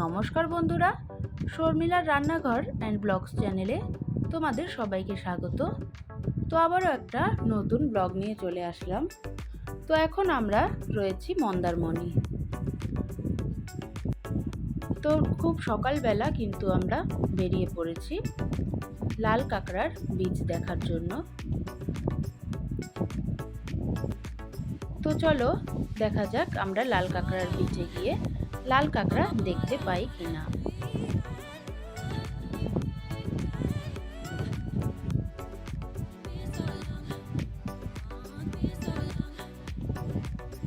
নমস্কার বন্ধুরা, শর্মিলার রান্নাঘর অ্যান্ড ব্লগস চ্যানেলে তোমাদের সবাইকে স্বাগত। তো আবারও একটা নতুন ব্লগ নিয়ে চলে আসলাম। তো এখন আমরা রয়েছি মন্দারমণি। তো খুব সকালবেলা কিন্তু আমরা বেরিয়ে পড়েছি লাল কাঁকড়ার বীজ দেখার জন্য। তো চলো দেখা যাক আমরা লাল কাঁকড়ার বীজে গিয়ে লাল কাঁকড়া দেখতে পাই কিনা।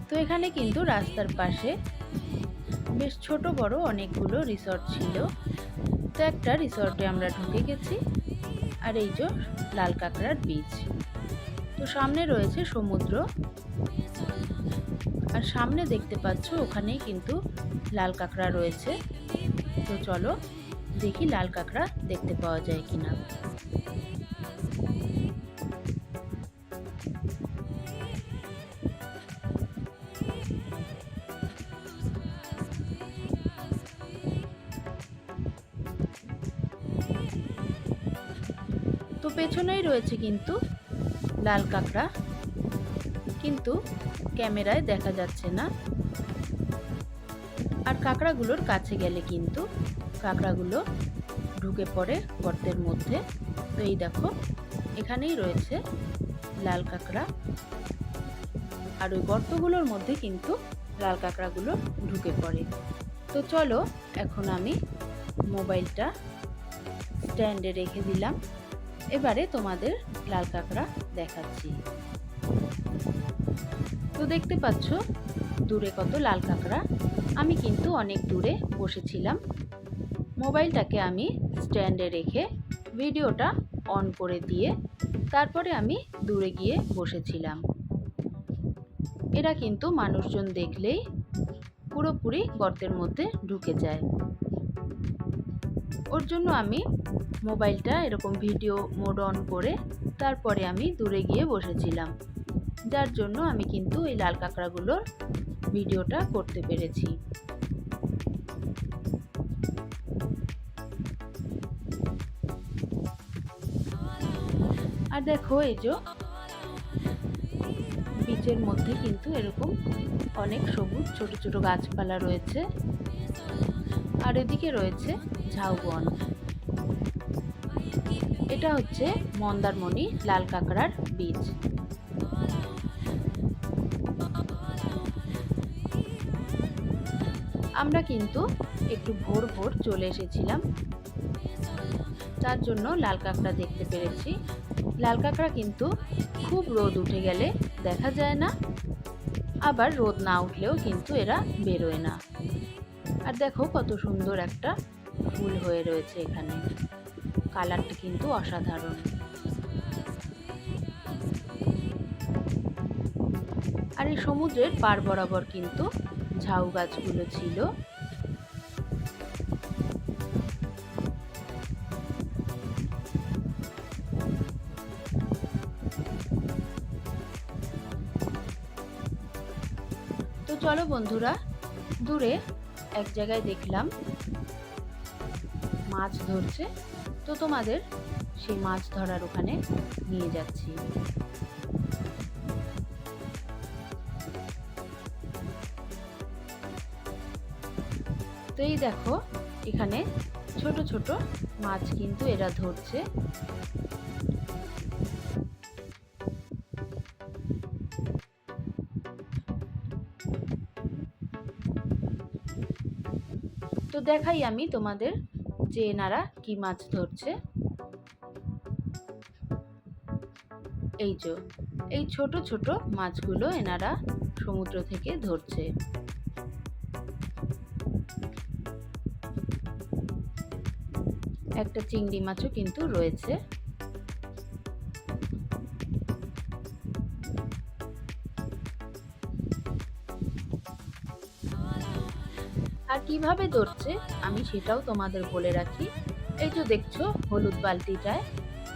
তো এখানে কিন্তু রাস্তার পাশে বেশ ছোট বড় অনেকগুলো রিসর্ট ছিল। তো একটা রিসর্টে আমরা ঢুকে গেছি, আর এই যে লাল কাঁকড়ার বীজ। তো সামনে রয়েছে সমুদ্র, আর সামনে দেখতে পাচ্ছ ওখানেই কিন্তু লাল কাঁকড়া রয়েছে। তো চলো দেখি লাল কাঁকড়া দেখতে পাওয়া যায় কিনা। তো পেছনেই রয়েছে কিন্তু লাল কাঁকড়া, কিন্তু ক্যামেরায় দেখা যাচ্ছে না। আর কাঁকড়াগুলোর কাছে গেলে কিন্তু কাঁকড়াগুলো ঢুকে পড়ে গর্তের মধ্যে। তো এই দেখো এখানেই রয়েছে লাল কাঁকড়া, আর ওই গর্তগুলোর মধ্যে কিন্তু লাল কাঁকড়াগুলো ঢুকে পড়ে। তো চলো এখন আমি মোবাইলটা স্ট্যান্ডে রেখে দিলাম, এবারে তোমাদের লাল কাঁকড়া দেখাচ্ছি। তো দেখতে পাচ্ছ দূরে কত লাল কাঁকড়া। আমি কিন্তু অনেক দূরে বসেছিলাম, মোবাইলটাকে আমি স্ট্যান্ডে রেখে ভিডিওটা অন করে দিয়ে তারপরে আমি দূরে গিয়ে বসেছিলাম। এরা কিন্তু মানুষজন দেখলেই পুরোপুরি গর্তের মধ্যে ঢুকে যায়। ওর জন্য আমি মোবাইলটা এরকম ভিডিও মোড অন করে তারপরে আমি দূরে গিয়ে বসেছিলাম, যার জন্য আমি কিন্তু এই লাল কাঁকড়াগুলোর ভিডিওটা করতে পেরেছি। আর দেখো এই যে বীচের মধ্যে কিন্তু এরকম অনেক সবুজ ছোট ছোট গাছপালা রয়েছে, আর এদিকে রয়েছে ঝাউবন। এটা হচ্ছে মন্দারমণি লাল কাঁকড়ার বীজ। আমরা কিন্তু একটু ভোর ভোর চলে এসেছিলাম, তার জন্য লাল কাঁকড়া দেখতে পেরেছি। লাল কাঁকড়া কিন্তু খুব রোদ উঠে গেলে দেখা যায় না, আবার রোদ না উঠলেও কিন্তু এরা বেরোয় না। আর দেখো কত সুন্দর একটা ফুল হয়ে রয়েছে এখানে, কালারটা কিন্তু অসাধারণ। আর এই সমুদ্রের পার বরাবর কিন্তু ঝাউ গাছগুলো ছিল। তো চলো বন্ধুরা, দূরে এক জায়গায় দেখলাম মাছ ধরছে, তো তোমাদের সেই মাছ ধরার ওখানে নিয়ে যাচ্ছি। তো এই দেখো এখানে ছোট ছোট মাছ কিন্তু এরা ধরছে। তো দেখাই আমি তোমাদের যে এনারা কি মাছ ধরছে। এই যে এই ছোট ছোট মাছগুলো এনারা সমুদ্র থেকে ধরছে। একটা চিংড়ি মাছও কিন্তু রয়েছে। আর কিভাবে ধরছে আমি সেটাও তোমাদের বলে রাখি। এই যে দেখছো হলুদ বালতিটায়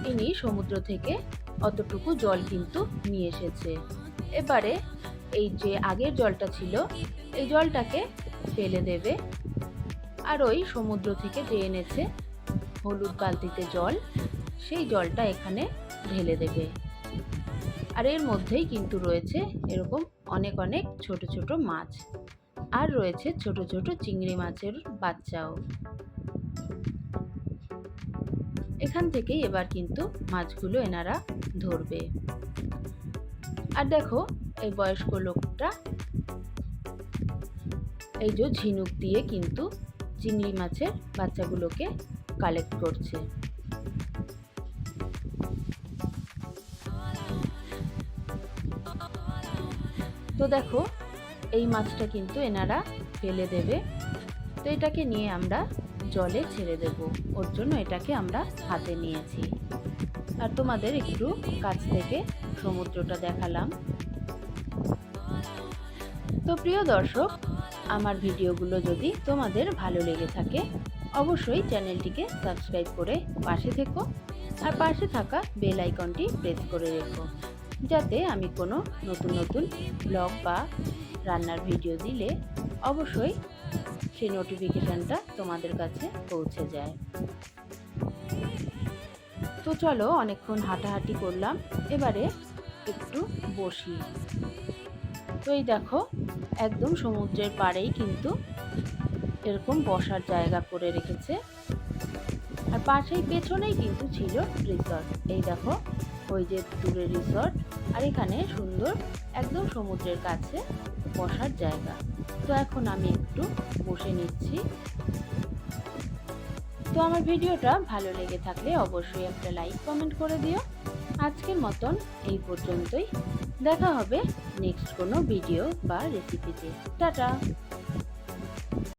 ইনি সমুদ্র থেকে অতটুকু জল কিন্তু নিয়ে এসেছে। এবারে এই যে আগের জলটা ছিল এই জলটাকে ফেলে দেবে, আর ওই সমুদ্র থেকে যে এনেছে হলুদ বালতিতে জল, সেই জলটা এখানে ঢেলে দেবে। আর এর মধ্যেই কিন্তু রয়েছে এরকম অনেক অনেক ছোট ছোট মাছ, আর রয়েছে ছোট ছোট চিংড়ি মাছের বাচ্চাও। এখান থেকেই এবার কিন্তু মাছগুলো এনারা ধরবে। আর দেখো এই বয়স্ক লোকটা এই যে ঝিনুক দিয়ে কিন্তু চিংড়ি মাছের বাচ্চাগুলোকে কালেক্ট করছে। তো দেখো এই মাছটা কিন্তু এনারা ফেলে দেবে। তো এটাকে নিয়ে আমরা জলে ছেড়ে দেব, ওর জন্য এটাকে আমরা হাতে নিয়েছি। আর তোমাদের একটু কাছ থেকে সমুদ্রটা দেখালাম। তো প্রিয় দর্শক, আমার ভিডিওগুলো যদি তোমাদের ভালো লেগে থাকে অবশ্যই চ্যানেলটিকে সাবস্ক্রাইব করে পাশে থেকো, আর পাশে থাকা বেল আইকনটি প্রেস করে রেখো, যাতে আমি কোনো নতুন নতুন ব্লগ বা রান্নার ভিডিও দিলে অবশ্যই সেই নোটিফিকেশানটা তোমাদের কাছে পৌঁছে যায়। তো চলো, অনেকক্ষণ হাঁটাহাঁটি করলাম, এবারে একটু বসি। তো এই দেখো একদম সমুদ্রের পাড়েই কিন্তু এরকম বসার জায়গা করে রেখেছে। আর পাশেই পেছনেই কিন্তু ছিল রিসর্ট। এই দেখো ওই যে দূরে রিসর্ট, আর এখানে সুন্দর একদম সমুদ্রের কাছে বসার জায়গা। তো এখন আমি একটু বসে নিচ্ছি। তো আমার ভিডিওটা ভালো লেগে থাকলে অবশ্যই একটা লাইক কমেন্ট করে দিও। আজকের মতন এই পর্যন্তই, দেখা হবে নেক্সট কোনো ভিডিও বা রেসিপিতে। টাটা।